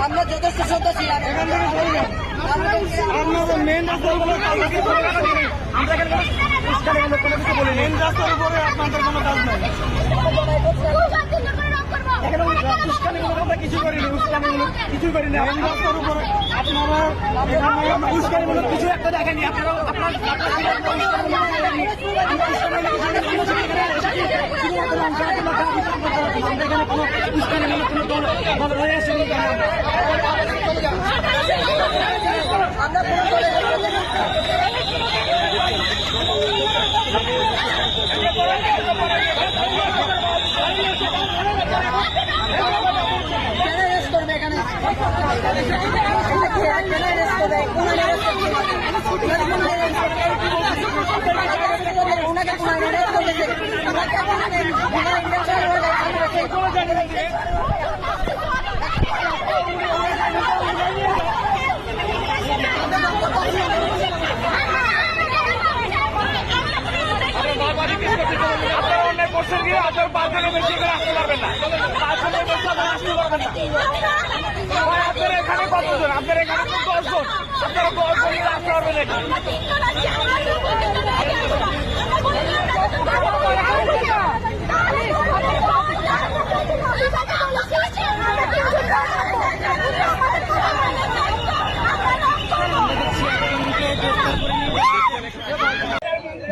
আমরা যথেষ্ট শ্রদ্ধা ছিলাম মেন রাস্তার উপরে আপনাদের কোনো কাজ নাই কিছু করিনি কিছু করিনি রাস্তার উপরে আপনারা উস্কানিমূলক কিছু একটা দেখেনি আপনারা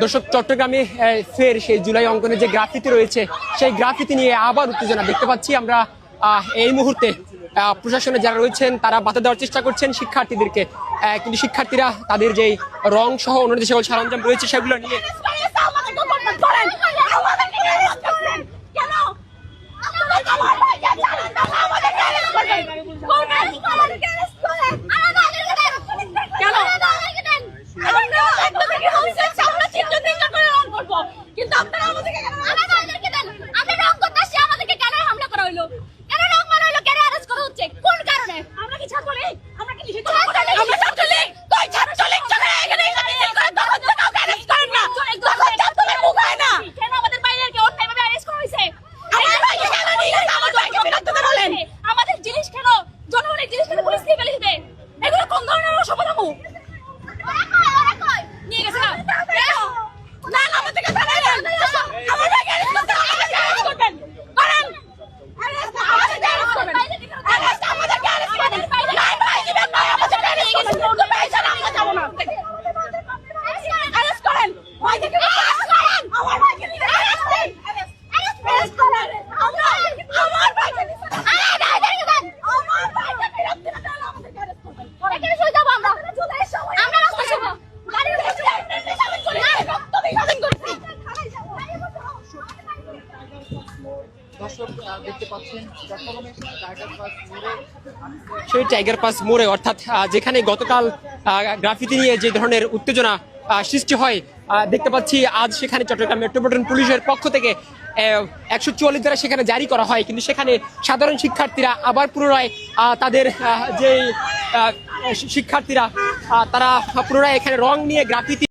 দর্শক, চট্টগ্রামে ফের সেই জুলাই অঙ্কনে যে গ্রাফিতি রয়েছে সেই গ্রাফিতি নিয়ে আবার উত্তেজনা দেখতে পাচ্ছি আমরা। এই মুহূর্তে প্রশাসনে যারা রয়েছেন তারা বাধা দেওয়ার চেষ্টা করছেন শিক্ষার্থীদেরকে, কিন্তু শিক্ষার্থীরা তাদের যে রং সহ অন্য যে সকল সরঞ্জাম রয়েছে সেগুলো নিয়ে সেই টাইগার পাস মোড়ে, অর্থাৎ যেখানে গতকাল গ্রাফিতি নিয়ে যে ধরনের উত্তেজনা সৃষ্টি হয় দেখতে পাচ্ছি, আজ সেখানে চট্টগ্রাম মেট্রোপলিটন পুলিশের পক্ষ থেকে 144 ধারা সেখানে জারি করা হয়, কিন্তু সেখানে সাধারণ শিক্ষার্থীরা আবার পুনরায় তাদের যে শিক্ষার্থীরা তারা পুনরায় এখানে রং নিয়ে গ্রাফিতি